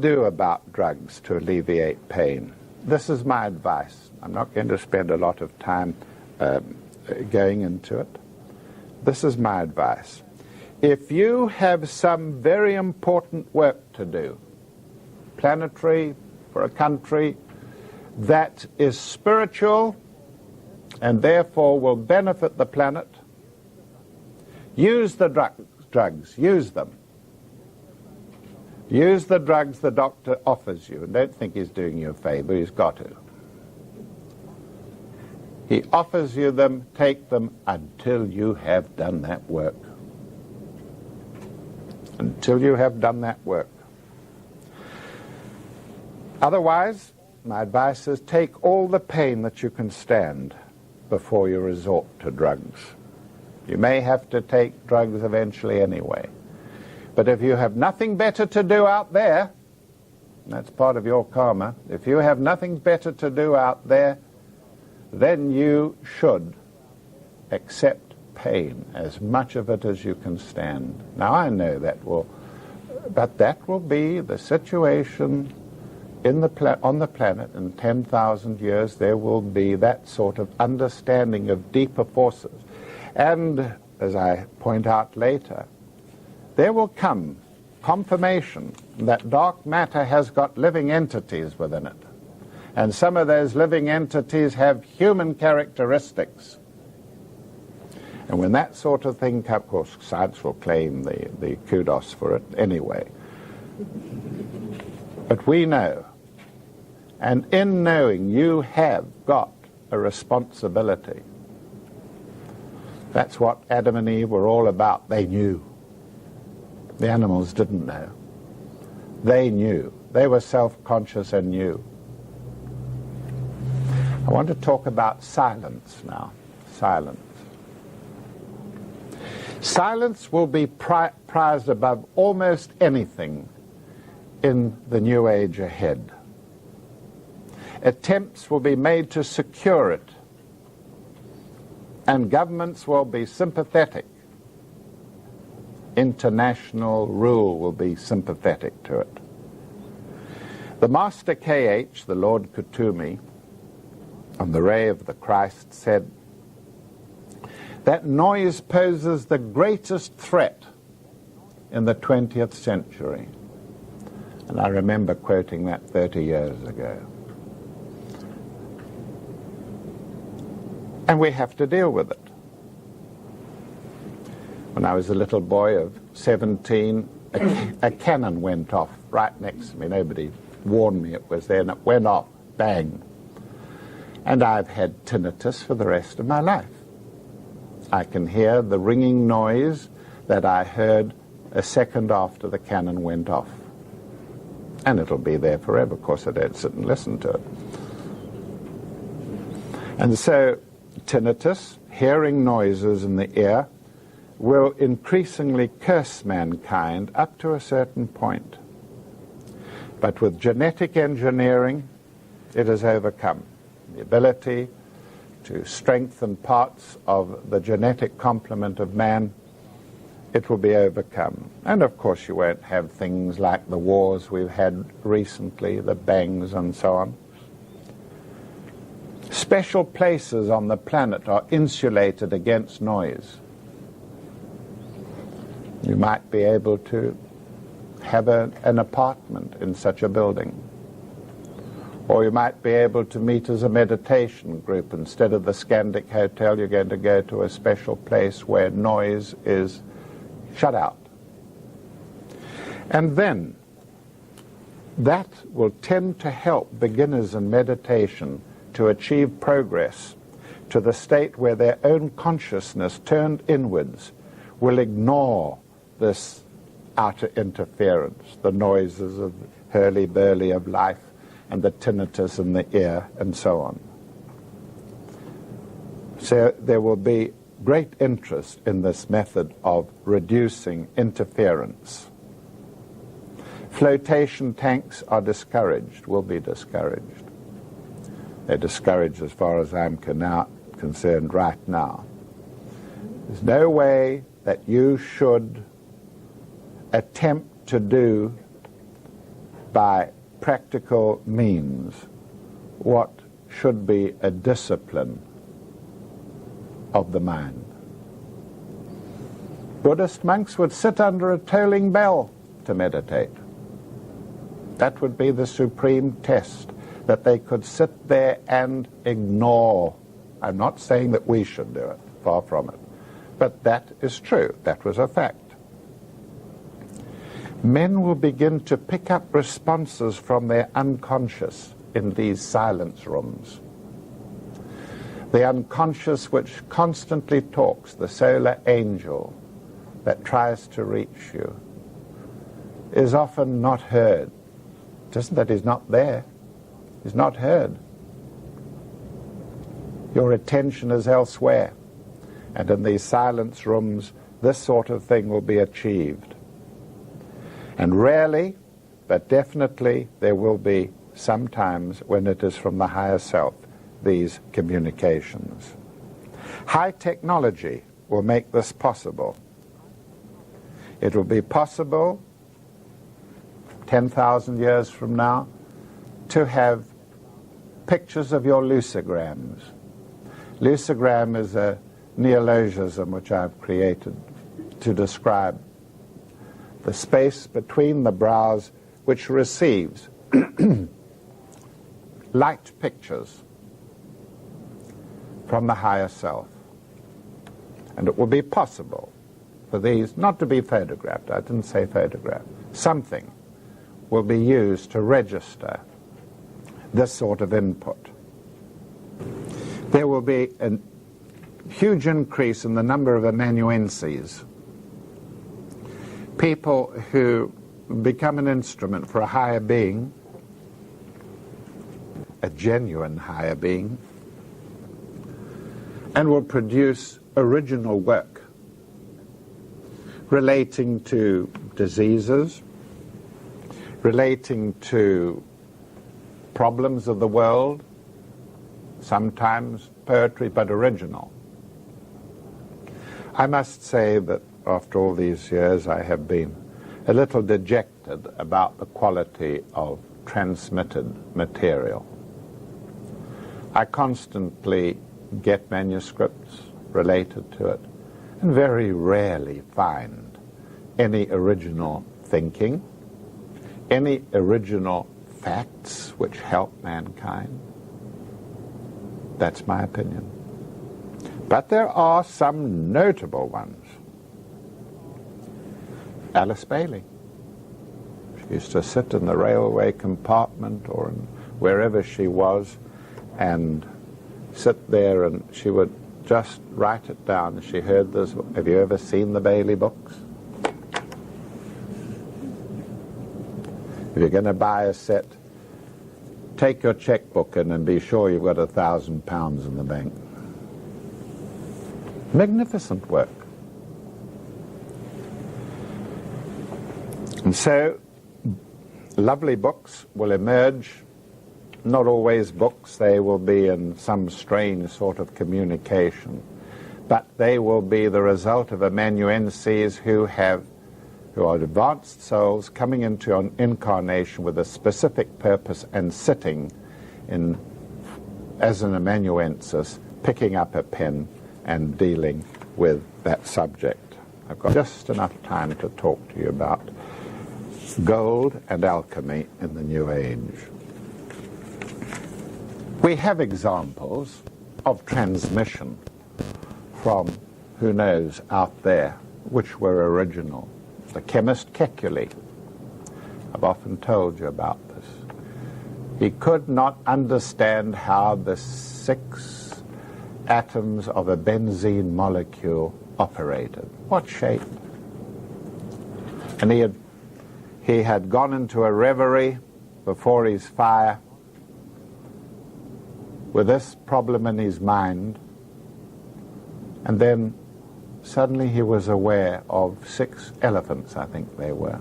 do about drugs to alleviate pain? This is my advice. I'm not going to spend a lot of time going into it. This is my advice. If you have some very important work to do, planetary, for a country, that is spiritual and therefore will benefit the planet, use the drugs, use them. Use the drugs the doctor offers you, and don't think he's doing you a favor, he's got to. He offers you them, take them until you have done that work. Until you have done that work. Otherwise, my advice is take all the pain that you can stand before you resort to drugs. You may have to take drugs eventually anyway. But if you have nothing better to do out there, that's part of your karma, if you have nothing better to do out there, then you should accept pain, as much of it as you can stand. Now I know that will be the situation on the planet in 10,000 years. There will be that sort of understanding of deeper forces. And as I point out later, there will come confirmation that dark matter has got living entities within it. And some of those living entities have human characteristics. And when that sort of thing comes, of course, science will claim the kudos for it anyway. But we know, and in knowing you have got a responsibility. That's what Adam and Eve were all about. They knew. The animals didn't know. They knew. They were self-conscious and knew. I want to talk about silence now. Silence. Silence will be prized above almost anything in the new age ahead. Attempts will be made to secure it, and governments will be sympathetic. International rule will be sympathetic to it. The Master K.H., the Lord Kutumi, on the Ray of the Christ, said that noise poses the greatest threat in the 20th century. And I remember quoting that 30 years ago. And we have to deal with it. When I was a little boy of 17, a cannon went off right next to me. Nobody warned me it was there, and it went off, bang. And I've had tinnitus for the rest of my life. I can hear the ringing noise that I heard a second after the cannon went off. And it'll be there forever. Of course, I don't sit and listen to it. And so, tinnitus, hearing noises in the ear, will increasingly curse mankind up to a certain point. But with genetic engineering, it is overcome. The ability to strengthen parts of the genetic complement of man, it will be overcome. And of course you won't have things like the wars we've had recently, the bangs and so on. Special places on the planet are insulated against noise. You might be able to have an apartment in such a building. Or you might be able to meet as a meditation group. Instead of the Scandic Hotel, you're going to go to a special place where noise is shut out. And then that will tend to help beginners in meditation to achieve progress to the state where their own consciousness turned inwards will ignore this outer interference, the noises of hurly-burly of life and the tinnitus in the ear and so on. So there will be great interest in this method of reducing interference. Flotation tanks are discouraged, will be discouraged. They're discouraged as far as I'm concerned right now. There's no way that you should attempt to do by practical means what should be a discipline of the mind. Buddhist monks would sit under a tolling bell to meditate. That would be the supreme test, that they could sit there and ignore. I'm not saying that we should do it, far from it. But that is true. That was a fact. Men will begin to pick up responses from their unconscious in these silence rooms. The unconscious which constantly talks, the solar angel that tries to reach you, is often not heard. It isn't that he's not there. He's not heard. Your attention is elsewhere. And in these silence rooms, this sort of thing will be achieved. And rarely, but definitely, there will be sometimes when it is from the higher self, these communications. High technology will make this possible. It will be possible 10,000 years from now to have pictures of your lucograms. Lucigram is a neologism which I've created to describe the space between the brows which receives light pictures from the higher self. And it will be possible for these not to be photographed. I didn't say photograph. Something will be used to register this sort of input. There will be a huge increase in the number of amanuenses, people who become an instrument for a higher being, a genuine higher being, and will produce original work relating to diseases, relating to problems of the world, sometimes poetry, but original. I must say that after all these years I have been a little dejected about the quality of transmitted material. I constantly get manuscripts related to it and very rarely find any original thinking, any original facts which help mankind. That's my opinion. But there are some notable ones. Alice Bailey. She used to sit in the railway compartment or in wherever she was and sit there, and she would just write it down. She heard this. Have you ever seen the Bailey books? If you're going to buy a set, take your checkbook in and be sure you've got £1,000 in the bank. Magnificent work. And so, lovely books will emerge. Not always books, they will be in some strange sort of communication, but they will be the result of amanuenses who are advanced souls coming into an incarnation with a specific purpose and sitting in as an amanuensis, picking up a pen and dealing with that subject. I've got just enough time to talk to you about gold and alchemy in the New Age. We have examples of transmission from, who knows, out there, which were original. The chemist Kekule, I've often told you about this. He could not understand how the 6 atoms of a benzene molecule operated. What shape? And he had gone into a reverie before his fire with this problem in his mind, and then suddenly he was aware of 6 elephants, I think they were,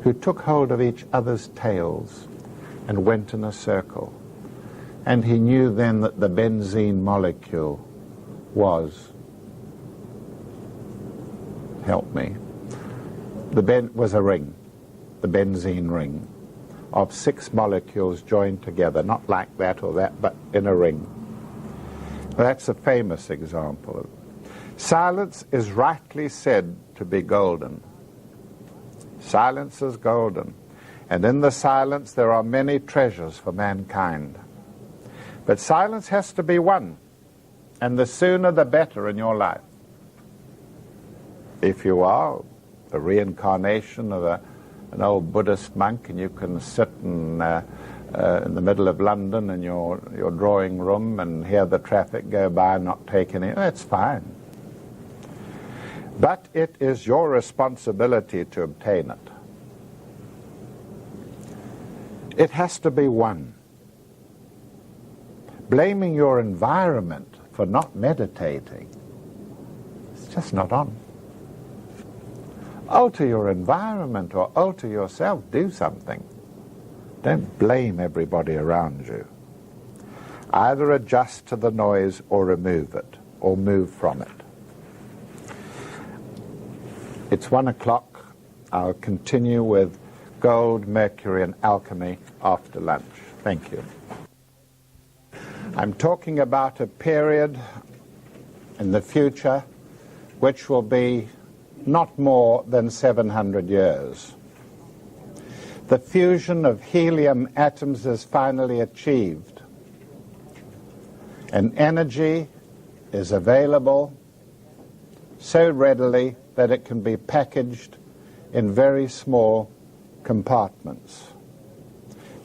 who took hold of each other's tails and went in a circle. And he knew then that the benzene molecule was, help me, was a ring, the benzene ring. of 6 molecules joined together, not like that or that, but in a ring. That's a famous example. Silence is rightly said to be golden. Silence is golden. And in the silence there are many treasures for mankind. But silence has to be won. And the sooner the better in your life. If you are a reincarnation of an old Buddhist monk and you can sit in the middle of London in your drawing room and hear the traffic go by and not take any, that's fine. But it is your responsibility to obtain it. It has to be won. Blaming your environment for not meditating, it's just not on. Alter your environment or alter yourself, do something. Don't blame everybody around you. Either adjust to the noise or remove it, or move from it. It's 1 o'clock. I'll continue with gold, mercury, and alchemy after lunch. Thank you. I'm talking about a period in the future which will be not more than 700 years. The fusion of helium atoms is finally achieved, and energy is available so readily that it can be packaged in very small compartments.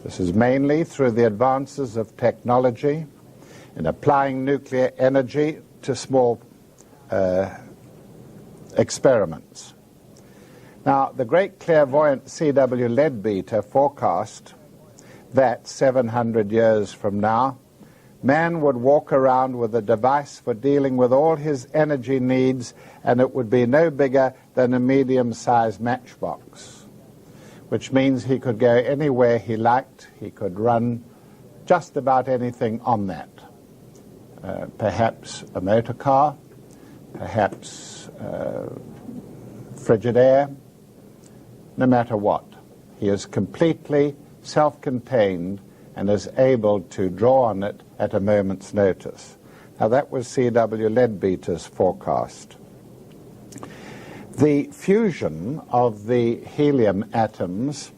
This is mainly through the advances of technology in applying nuclear energy to small experiments. Now, the great clairvoyant C.W. Leadbeater forecast that 700 years from now, man would walk around with a device for dealing with all his energy needs, and it would be no bigger than a medium-sized matchbox, which means he could go anywhere he liked. He could run just about anything on that. Perhaps a motor car, perhaps Frigidaire, no matter what. He is completely self-contained and is able to draw on it at a moment's notice. Now that was C.W. Leadbeater's forecast. The fusion of the helium atoms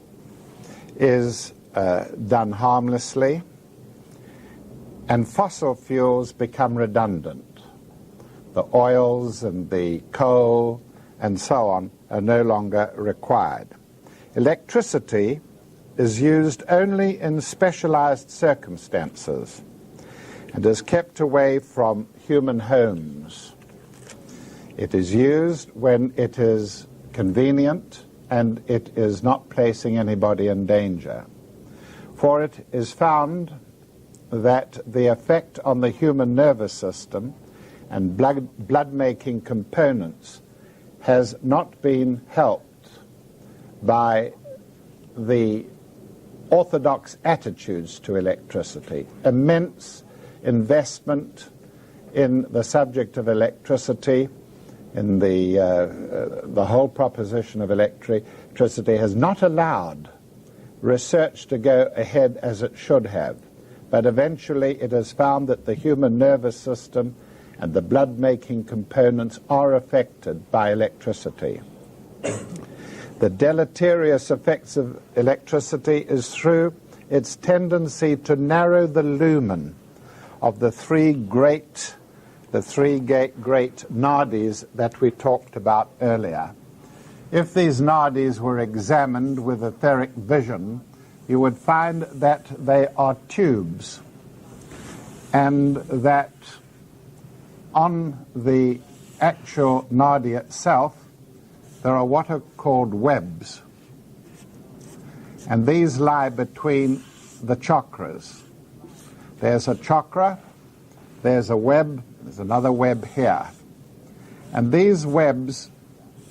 is done harmlessly, and fossil fuels become redundant. The oils and the coal and so on are no longer required. Electricity is used only in specialized circumstances and is kept away from human homes. It is used when it is convenient and it is not placing anybody in danger. For it is found that the effect on the human nervous system and blood-making components has not been helped by the orthodox attitudes to electricity. Immense investment in the subject of electricity, in the whole proposition of electricity, has not allowed research to go ahead as it should have. But eventually it is found that the human nervous system and the blood-making components are affected by electricity. The deleterious effects of electricity is through its tendency to narrow the lumen of the three great nadis that we talked about earlier. If these nadis were examined with etheric vision, you would find that they are tubes, and that on the actual nadi itself there are what are called webs, and these lie between the chakras. There's a chakra, there's a web, there's another web here, and these webs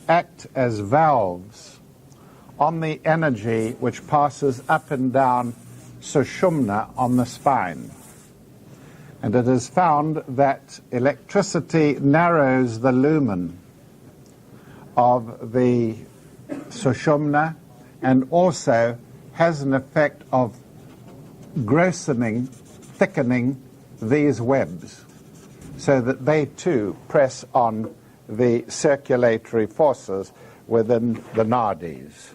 act as valves on the energy which passes up and down Sushumna on the spine. And it is found that electricity narrows the lumen of the Sushumna and also has an effect of thickening these webs so that they too press on the circulatory forces within the nadis.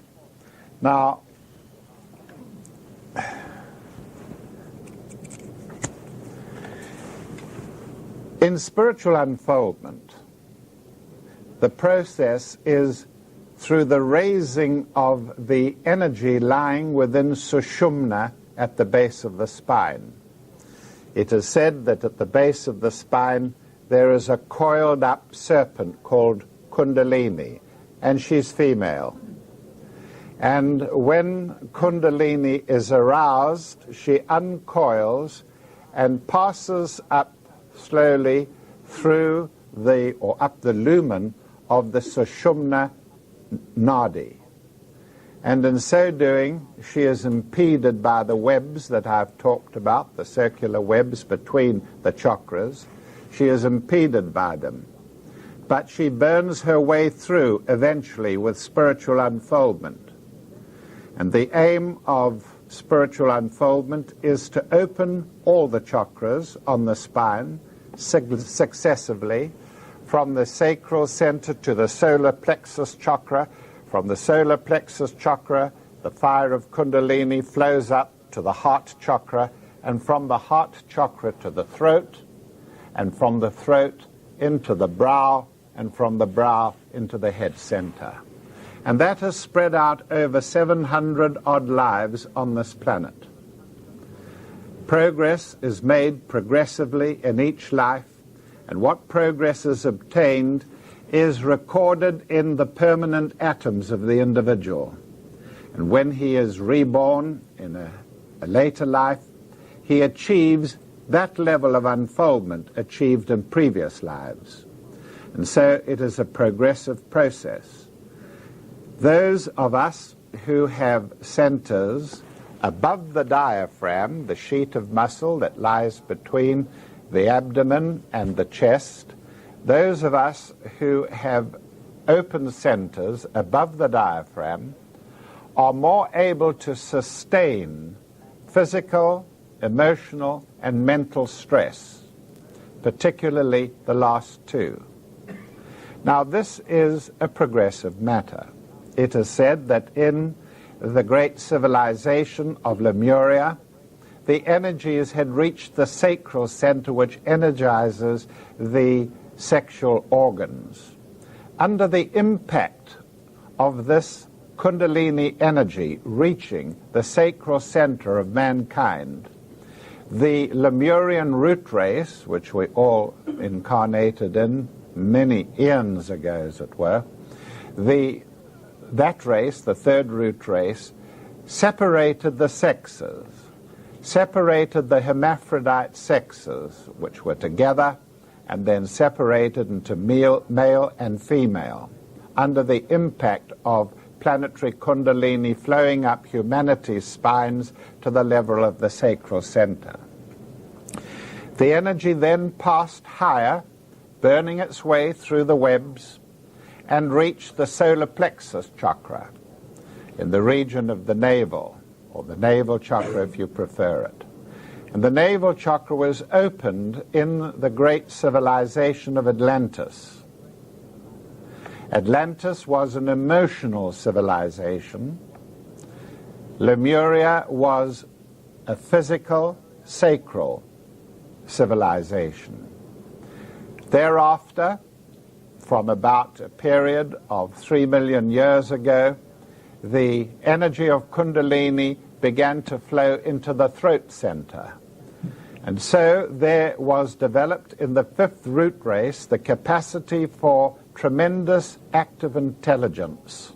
Now, in spiritual unfoldment, the process is through the raising of the energy lying within Sushumna at the base of the spine. It is said that at the base of the spine there is a coiled up serpent called Kundalini, and she's female. And when Kundalini is aroused, she uncoils and passes up slowly through up the lumen of the Sushumna Nadi. And in so doing, she is impeded by the webs that I've talked about, the circular webs between the chakras. She is impeded by them. But she burns her way through eventually with spiritual unfoldment. And the aim of spiritual unfoldment is to open all the chakras on the spine successively, from the sacral center to the solar plexus chakra. From the solar plexus chakra, the fire of Kundalini flows up to the heart chakra, and from the heart chakra to the throat, and from the throat into the brow, and from the brow into the head center. And that has spread out over 700 odd lives on this planet. Progress is made progressively in each life, and what progress is obtained is recorded in the permanent atoms of the individual. And when he is reborn in a later life, he achieves that level of unfoldment achieved in previous lives. And so it is a progressive process. Those of us who have centers above the diaphragm, the sheet of muscle that lies between the abdomen and the chest, those of us who have open centers above the diaphragm are more able to sustain physical, emotional, and mental stress, particularly the last two. Now, this is a progressive matter. It is said that in the great civilization of Lemuria, the energies had reached the sacral center, which energizes the sexual organs. Under the impact of this Kundalini energy reaching the sacral center of mankind, the Lemurian root race, which we all incarnated in many eons ago, as it were, that race, the third root race, separated the sexes, separated the hermaphrodite sexes, which were together, and then separated into male and female, under the impact of planetary Kundalini flowing up humanity's spines to the level of the sacral center. The energy then passed higher, burning its way through the webs, and reached the solar plexus chakra in the region of the navel, or the navel chakra if you prefer it. And the navel chakra was opened in the great civilization of Atlantis. Atlantis was an emotional civilization. Lemuria was a physical, sacral civilization. Thereafter, from about a period of 3 million years ago, the energy of Kundalini began to flow into the throat center. And so there was developed in the fifth root race the capacity for tremendous active intelligence.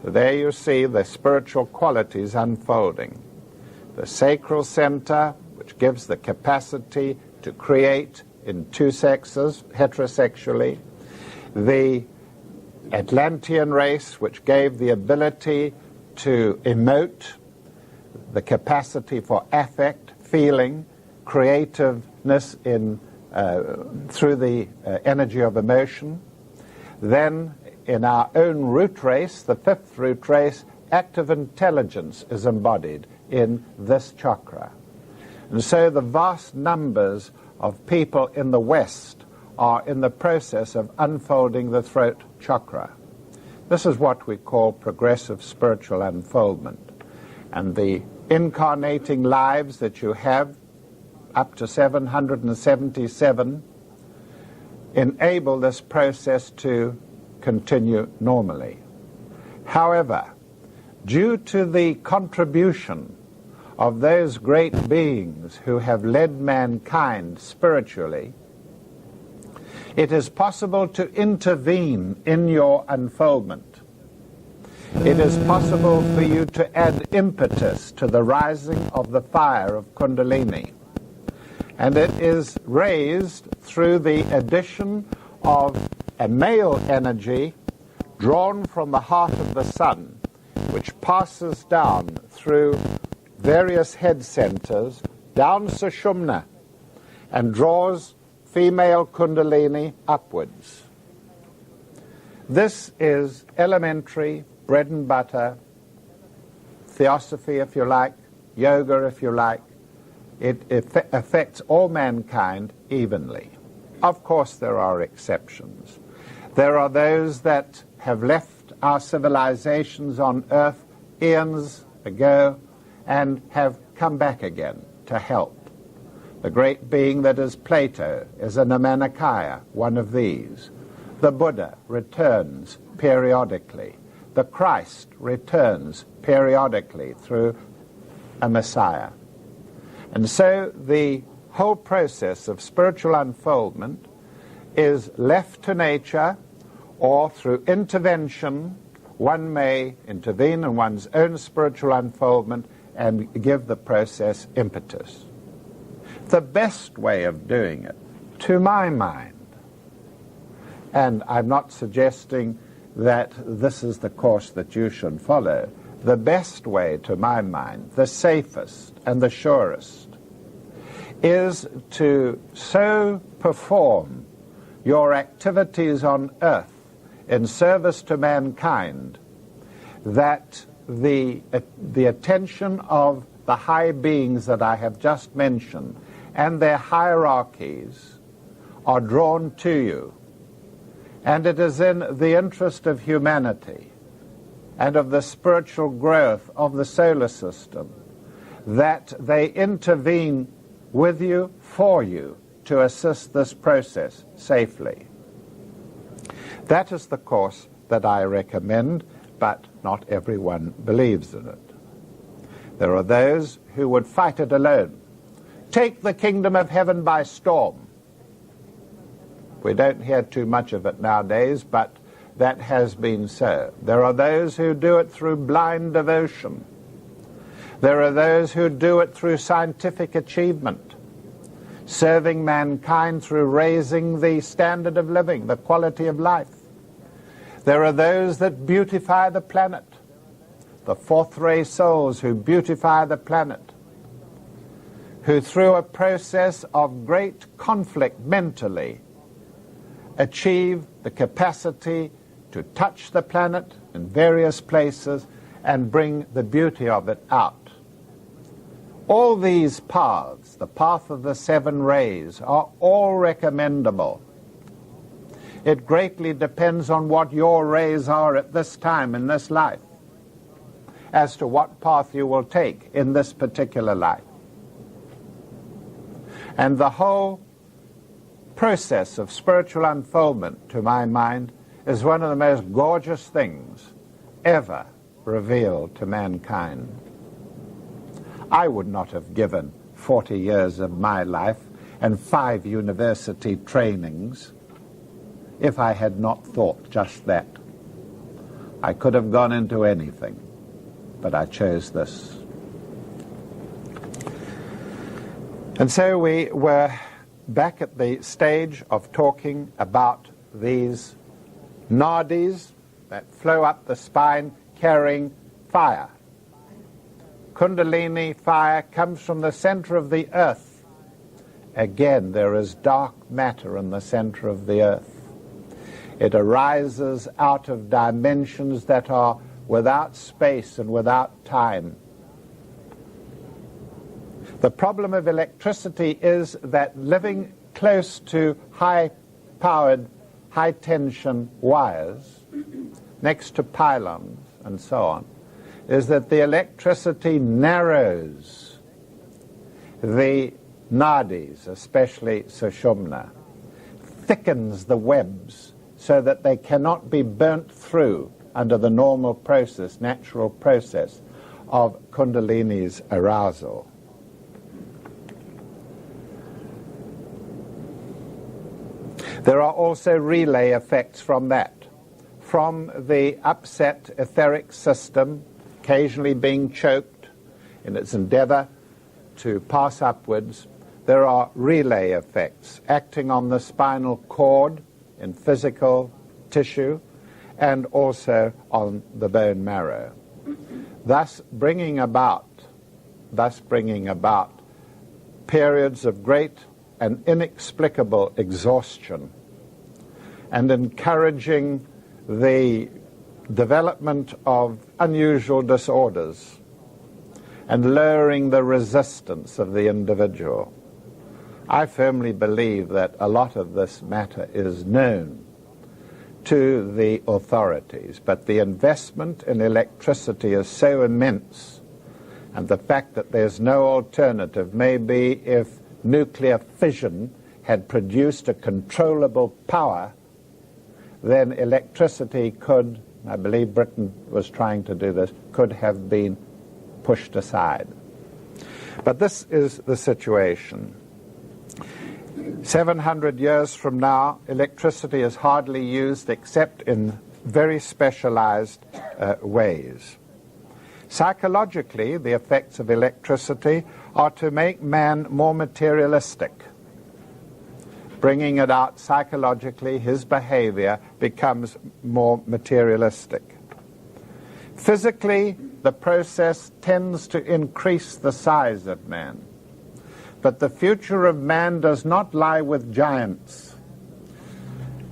So there you see the spiritual qualities unfolding. The sacral center, which gives the capacity to create in two sexes, heterosexually. The Atlantean race, which gave the ability to emote, the capacity for affect, feeling, creativeness through the energy of emotion. Then in our own root race, the fifth root race, active intelligence is embodied in this chakra. And so the vast numbers of people in the West are in the process of unfolding the throat chakra. This is what we call progressive spiritual unfoldment. And the incarnating lives that you have, up to 777, enable this process to continue normally. However, due to the contribution of those great beings who have led mankind spiritually, it is possible to intervene in your unfoldment. It is possible for you to add impetus to the rising of the fire of Kundalini. And it is raised through the addition of a male energy drawn from the heart of the sun, which passes down through various head centers, down Sushumna, and draws female Kundalini upwards. This is elementary, bread and butter, theosophy if you like, yoga if you like. It affects all mankind evenly. Of course there are exceptions. There are those that have left our civilizations on earth eons ago and have come back again to help. The great being that is Plato is a Namanikaya, one of these. The Buddha returns periodically. The Christ returns periodically through a Messiah. And so the whole process of spiritual unfoldment is left to nature, or through intervention, one may intervene in one's own spiritual unfoldment and give the process impetus. The best way of doing it, to my mind, and I'm not suggesting that this is the course that you should follow, the best way, to my mind, the safest and the surest, is to so perform your activities on earth in service to mankind that the attention of the high beings that I have just mentioned and their hierarchies are drawn to you. And it is in the interest of humanity and of the spiritual growth of the solar system that they intervene with you, for you, to assist this process safely. That is the course that I recommend, but not everyone believes in it. There are those who would fight it alone. Take the kingdom of heaven by storm. We don't hear too much of it nowadays, but that has been so. There are those who do it through blind devotion. There are those who do it through scientific achievement, serving mankind through raising the standard of living, the quality of life. There are those that beautify the planet, the fourth ray souls who beautify the planet, who through a process of great conflict mentally achieve the capacity to touch the planet in various places and bring the beauty of it out. All these paths, the path of the seven rays, are all recommendable. It greatly depends on what your rays are at this time in this life, as to what path you will take in this particular life. And the whole process of spiritual unfoldment, to my mind, is one of the most gorgeous things ever revealed to mankind. I would not have given 40 years of my life and 5 university trainings if I had not thought just that. I could have gone into anything, but I chose this. And so we were back at the stage of talking about these nadis that flow up the spine carrying fire. Kundalini fire comes from the center of the earth. Again, there is dark matter in the center of the earth. It arises out of dimensions that are without space and without time. The problem of electricity is that living close to high-powered, high-tension wires, next to pylons and so on, is that the electricity narrows the nadis, especially sushumna, thickens the webs so that they cannot be burnt through under the normal process, natural process of Kundalini's arousal. There are also relay effects from that. From the upset etheric system, occasionally being choked in its endeavor to pass upwards, there are relay effects acting on the spinal cord in physical tissue and also on the bone marrow, thus bringing about periods of great and inexplicable exhaustion and encouraging the development of unusual disorders and lowering the resistance of the individual. I firmly believe that a lot of this matter is known to the authorities, but the investment in electricity is so immense, and the fact that there's no alternative, maybe if nuclear fission had produced a controllable power, then electricity could, I believe Britain was trying to do this, could have been pushed aside. But this is the situation. 700 years from now, electricity is hardly used except in very specialized ways. Psychologically, the effects of electricity are to make man more materialistic. Bringing it out psychologically, his behavior becomes more materialistic. Physically, the process tends to increase the size of man. But the future of man does not lie with giants.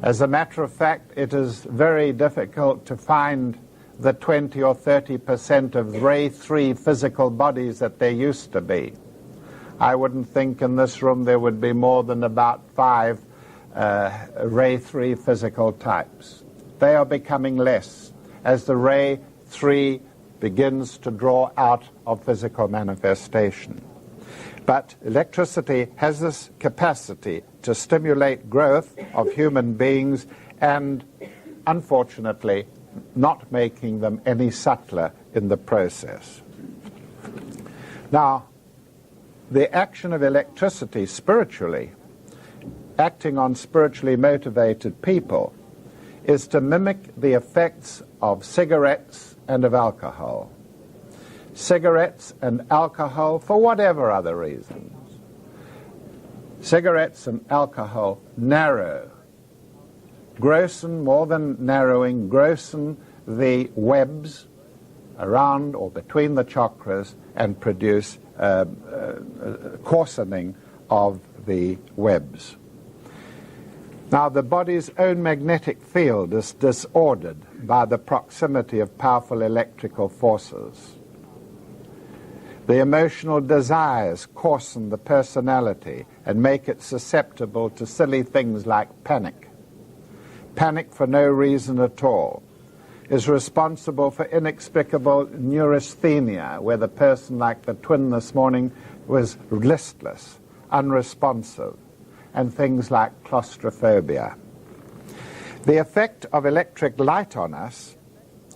As a matter of fact, it is very difficult to find the 20 or 30% of Ray 3 physical bodies that there used to be. I wouldn't think in this room there would be more than about 5 Ray 3 physical types. They are becoming less as the Ray 3 begins to draw out of physical manifestation. But electricity has this capacity to stimulate growth of human beings and, unfortunately, not making them any subtler in the process. Now, the action of electricity spiritually, acting on spiritually motivated people, is to mimic the effects of cigarettes and of alcohol. Cigarettes and alcohol for whatever other reasons. Cigarettes and alcohol narrow, grossen, more than narrowing, grossen the webs around or between the chakras and produce coarsening of the webs. Now, the body's own magnetic field is disordered by the proximity of powerful electrical forces. The emotional desires coarsen the personality and make it susceptible to silly things like panic. Panic for no reason at all is responsible for inexplicable neurasthenia, where the person, like the twin this morning, was listless, unresponsive, and things like claustrophobia. The effect of electric light on us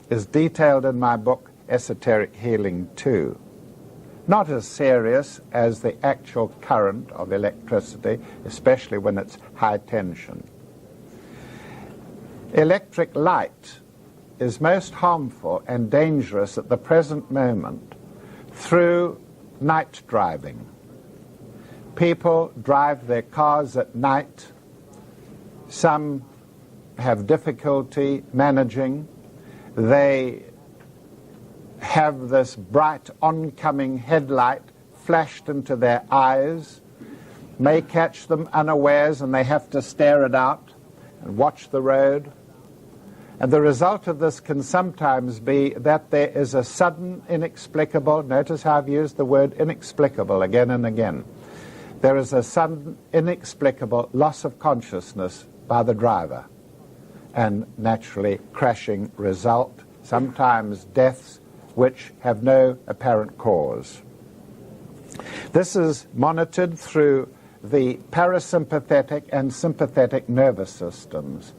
is detailed in my book, Esoteric Healing 2. Not as serious as the actual current of electricity, especially when it's high tension. Electric light is most harmful and dangerous at the present moment through night driving. People drive their cars at night. Some have difficulty managing. They have this bright oncoming headlight flashed into their eyes, may catch them unawares, and they have to stare it out and watch the road. And the result of this can sometimes be that there is a sudden, inexplicable, notice how I've used the word inexplicable again and again. There is a sudden, inexplicable loss of consciousness by the driver, and naturally crashing result, sometimes deaths which have no apparent cause. This is monitored through the parasympathetic and sympathetic nervous systems,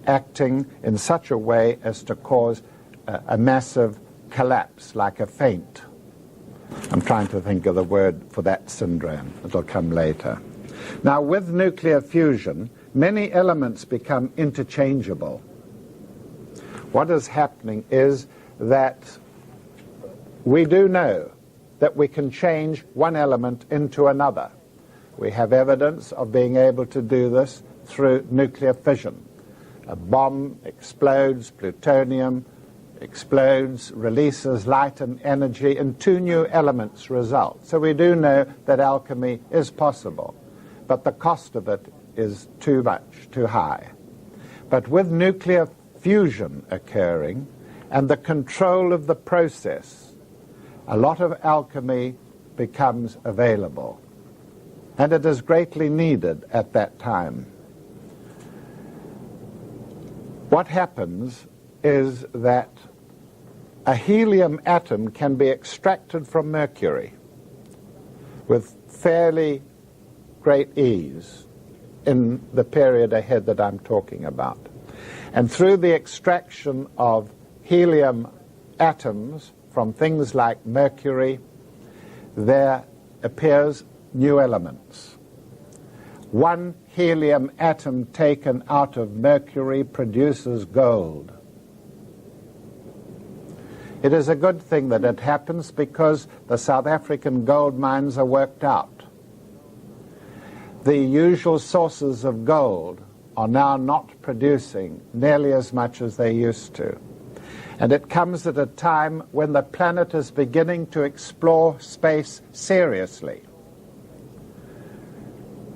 acting in such a way as to cause a massive collapse, like a faint. I'm trying to think of the word for that syndrome. It'll come later. Now, with nuclear fusion, many elements become interchangeable. What is happening is that we do know that we can change one element into another. We have evidence of being able to do this through nuclear fission. A bomb explodes, plutonium explodes, releases light and energy, and two new elements result. So we do know that alchemy is possible, but the cost of it is too much, too high. But with nuclear fusion occurring and the control of the process, a lot of alchemy becomes available, and it is greatly needed at that time. What happens is that a helium atom can be extracted from mercury with fairly great ease in the period ahead that I'm talking about. And through the extraction of helium atoms from things like mercury, there appears new elements. One helium atom taken out of mercury produces gold. It is a good thing that it happens because the South African gold mines are worked out. The usual sources of gold are now not producing nearly as much as they used to. And it comes at a time when the planet is beginning to explore space seriously.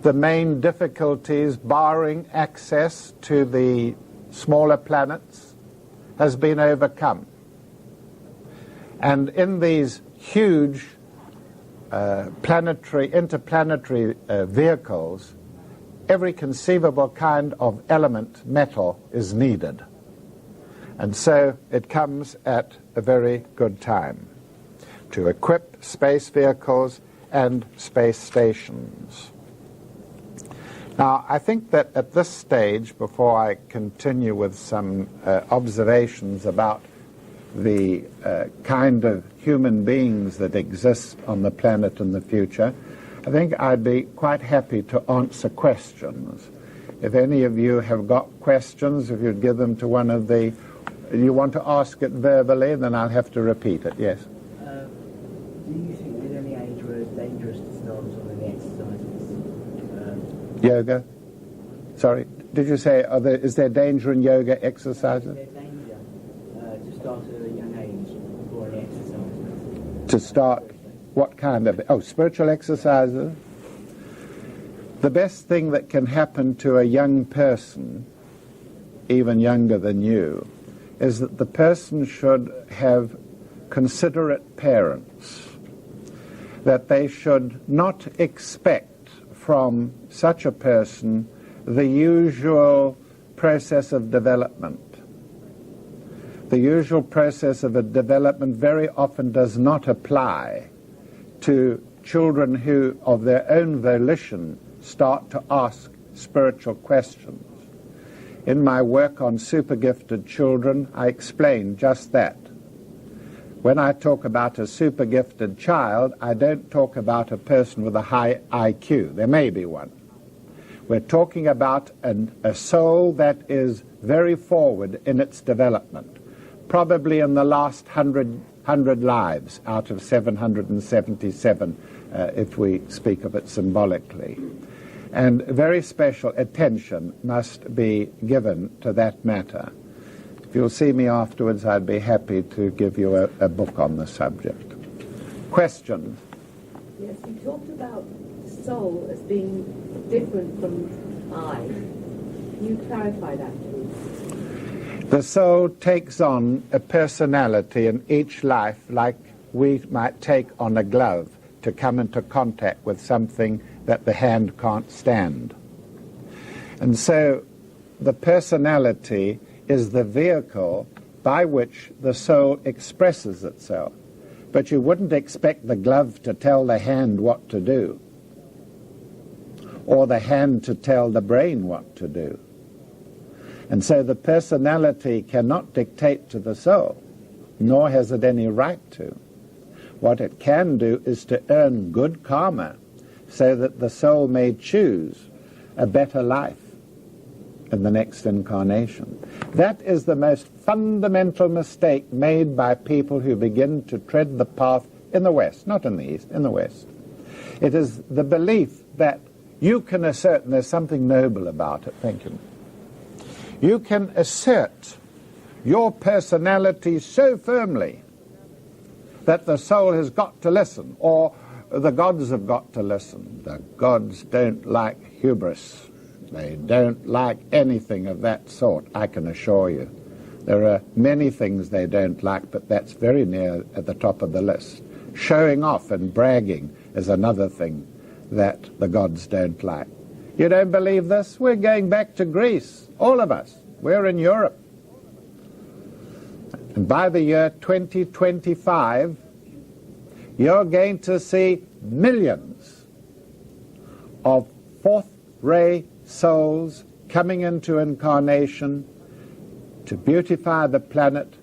The main difficulties barring access to the smaller planets has been overcome. And in these huge interplanetary vehicles, every conceivable kind of element, metal, is needed. And so it comes at a very good time to equip space vehicles and space stations. Now, I think that at this stage, before I continue with some observations about the kind of human beings that exist on the planet in the future, I think I'd be quite happy to answer questions. If any of you have got questions, if you'd give them to one of the... You want to ask it verbally, then I'll have to repeat it, yes. Do you think there's any age where it's dangerous to start on any exercises? Yoga? Sorry, did you say, is there danger in yoga exercises? Is there danger to start at a young age for any exercises? To start what kind of... Oh, spiritual exercises? The best thing that can happen to a young person, even younger than you, is that the person should have considerate parents, that they should not expect from such a person the usual process of development. The usual process of a development very often does not apply to children who, of their own volition, start to ask spiritual questions. In my work on super-gifted children, I explain just that. When I talk about a super-gifted child, I don't talk about a person with a high IQ. There may be one. We're talking about a soul that is very forward in its development, probably in the last 100 lives out of 777, if we speak of it symbolically. And very special attention must be given to that matter. If you'll see me afterwards, I'd be happy to give you a book on the subject. Questions? Yes, you talked about the soul as being different from I. Can you clarify that, please? The soul takes on a personality in each life like we might take on a glove to come into contact with something that the hand can't stand. And so the personality is the vehicle by which the soul expresses itself. But you wouldn't expect the glove to tell the hand what to do, or the hand to tell the brain what to do. And so the personality cannot dictate to the soul, nor has it any right to. What it can do is to earn good karma so that the soul may choose a better life in the next incarnation. That is the most fundamental mistake made by people who begin to tread the path in the West, not in the East, in the West. It is the belief that you can assert, and there's something noble about it, thank you. You can assert your personality so firmly that the soul has got to listen, or the gods have got to listen. The gods don't like hubris. They don't like anything of that sort, I can assure you. There are many things they don't like, but that's very near at the top of the list. Showing off and bragging is another thing that the gods don't like. You don't believe this? We're going back to Greece, all of us. We're in Europe. And by the year 2025, you're going to see millions of fourth-ray souls coming into incarnation to beautify the planet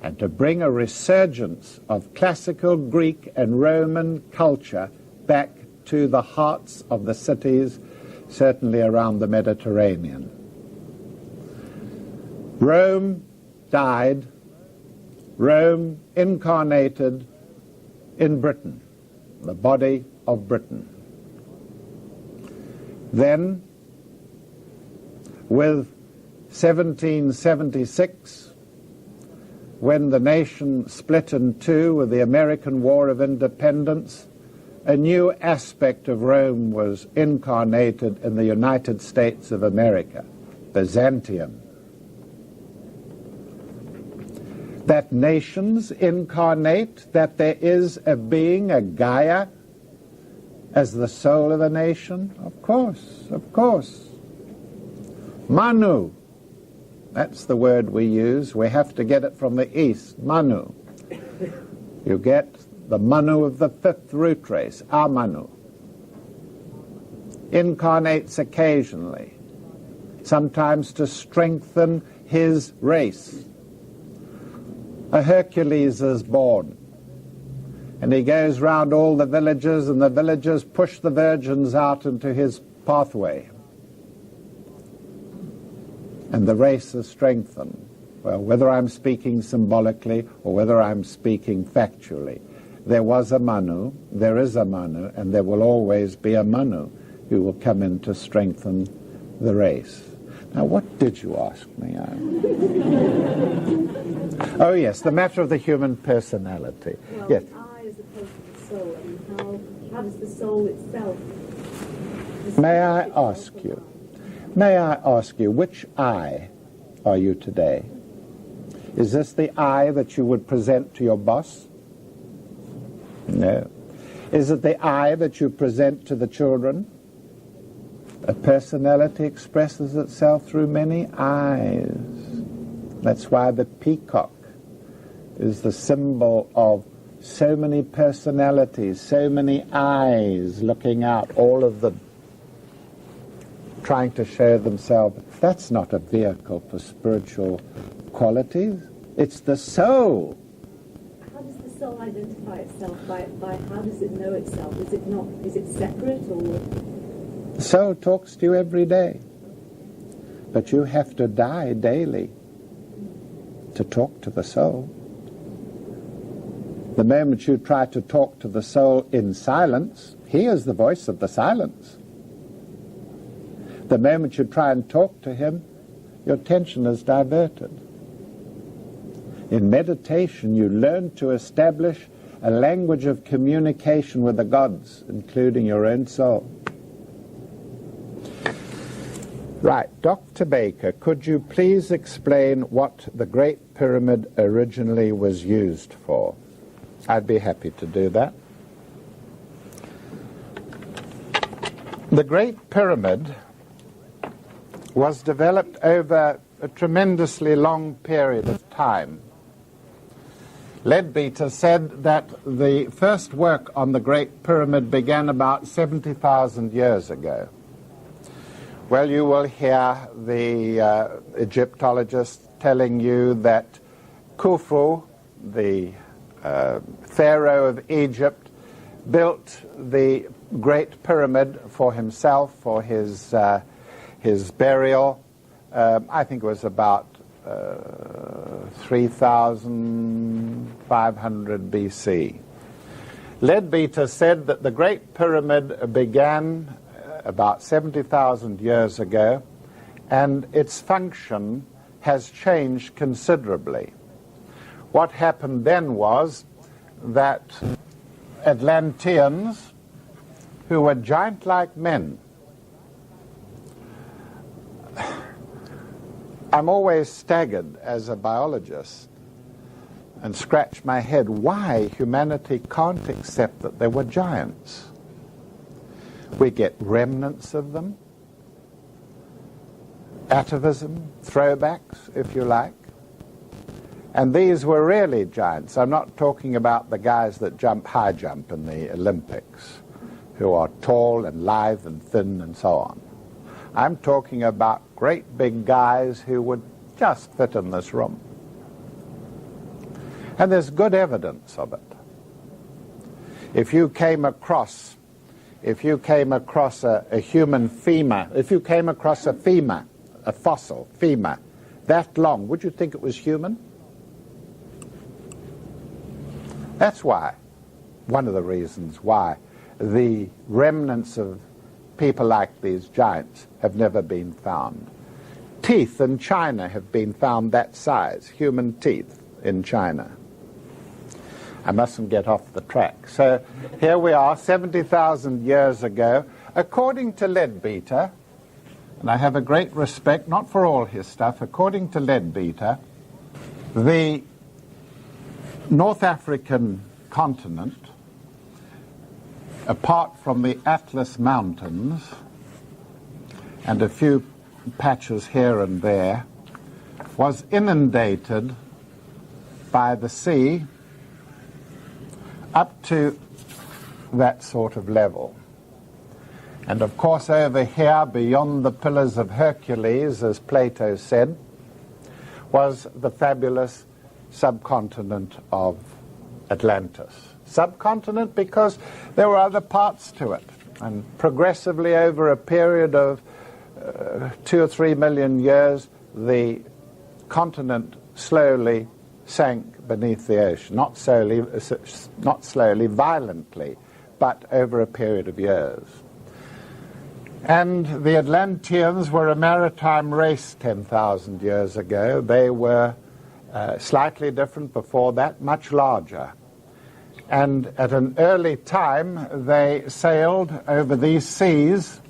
and to bring a resurgence of classical Greek and Roman culture back to the hearts of the cities, certainly around the Mediterranean. Rome died, Rome incarnated in Britain, the body of Britain. Then, with 1776, when the nation split in two with the American War of Independence, a new aspect of Rome was incarnated in the United States of America, Byzantium. That nations incarnate, that there is a being, a Gaia, as the soul of a nation? Of course, of course. Manu, that's the word we use. We have to get it from the East, Manu. You get the Manu of the fifth root race, Amanu. Incarnates occasionally, sometimes to strengthen his race. A Hercules is born, and he goes round all the villages, and the villagers push the virgins out into his pathway. And the race is strengthened. Well, whether I'm speaking symbolically or whether I'm speaking factually, there was a Manu, there is a Manu, and there will always be a Manu who will come in to strengthen the race. Now, what did you ask me? Oh, yes, the matter of the human personality. Well, yes. I as opposed to the soul, I mean, how does the soul itself... May I ask you, which I are you today? Is this the I that you would present to your boss? No. Is it the I that you present to the children? A personality expresses itself through many eyes. That's why the peacock is the symbol of so many personalities, so many eyes looking out, all of them trying to show themselves. That's not a vehicle for spiritual qualities. It's the soul. How does the soul identify itself? By how does it know itself? Is it separate, or... The soul talks to you every day, but you have to die daily to talk to the soul. The moment you try to talk to the soul in silence, he is the voice of the silence. The moment you try and talk to him, your attention is diverted. In meditation, you learn to establish a language of communication with the gods, including your own soul. Right. Dr. Baker, could you please explain what the Great Pyramid originally was used for? I'd be happy to do that. The Great Pyramid was developed over a tremendously long period of time. Leadbeater said that the first work on the Great Pyramid began about 70,000 years ago. Well, you will hear the Egyptologists telling you that Khufu, the pharaoh of Egypt, built the Great Pyramid for himself, for his burial. I think it was about 3,500 BC. Leadbeater said that the Great Pyramid began about 70,000 years ago, and its function has changed considerably. What happened then was that Atlanteans, who were giant-like men, I'm always staggered as a biologist and scratch my head why humanity can't accept that there were giants. We get remnants of them, atavism, throwbacks, if you like. And these were really giants. I'm not talking about the guys that jump high jump in the Olympics, who are tall and lithe and thin and so on. I'm talking about great big guys who would just fit in this room. And there's good evidence of it. If you came across a human femur, if you came across a femur, a fossil femur, that long, would you think it was human? That's why, one of the reasons why the remnants of people like these giants have never been found. Teeth in China have been found that size, human teeth in China. I mustn't get off the track. So here we are, 70,000 years ago. According to Leadbeater, and I have a great respect, not for all his stuff, according to Leadbeater, the North African continent, apart from the Atlas Mountains and a few patches here and there, was inundated by the sea up to that sort of level. And of course over here, beyond the Pillars of Hercules, as Plato said, was the fabulous subcontinent of Atlantis. Subcontinent because there were other parts to it. And progressively over a period of 2 or 3 million years, the continent slowly sank beneath the ocean. Not slowly, violently, but over a period of years. And the Atlanteans were a maritime race 10,000 years ago. They were slightly different before that, much larger. And at an early time, they sailed over these seas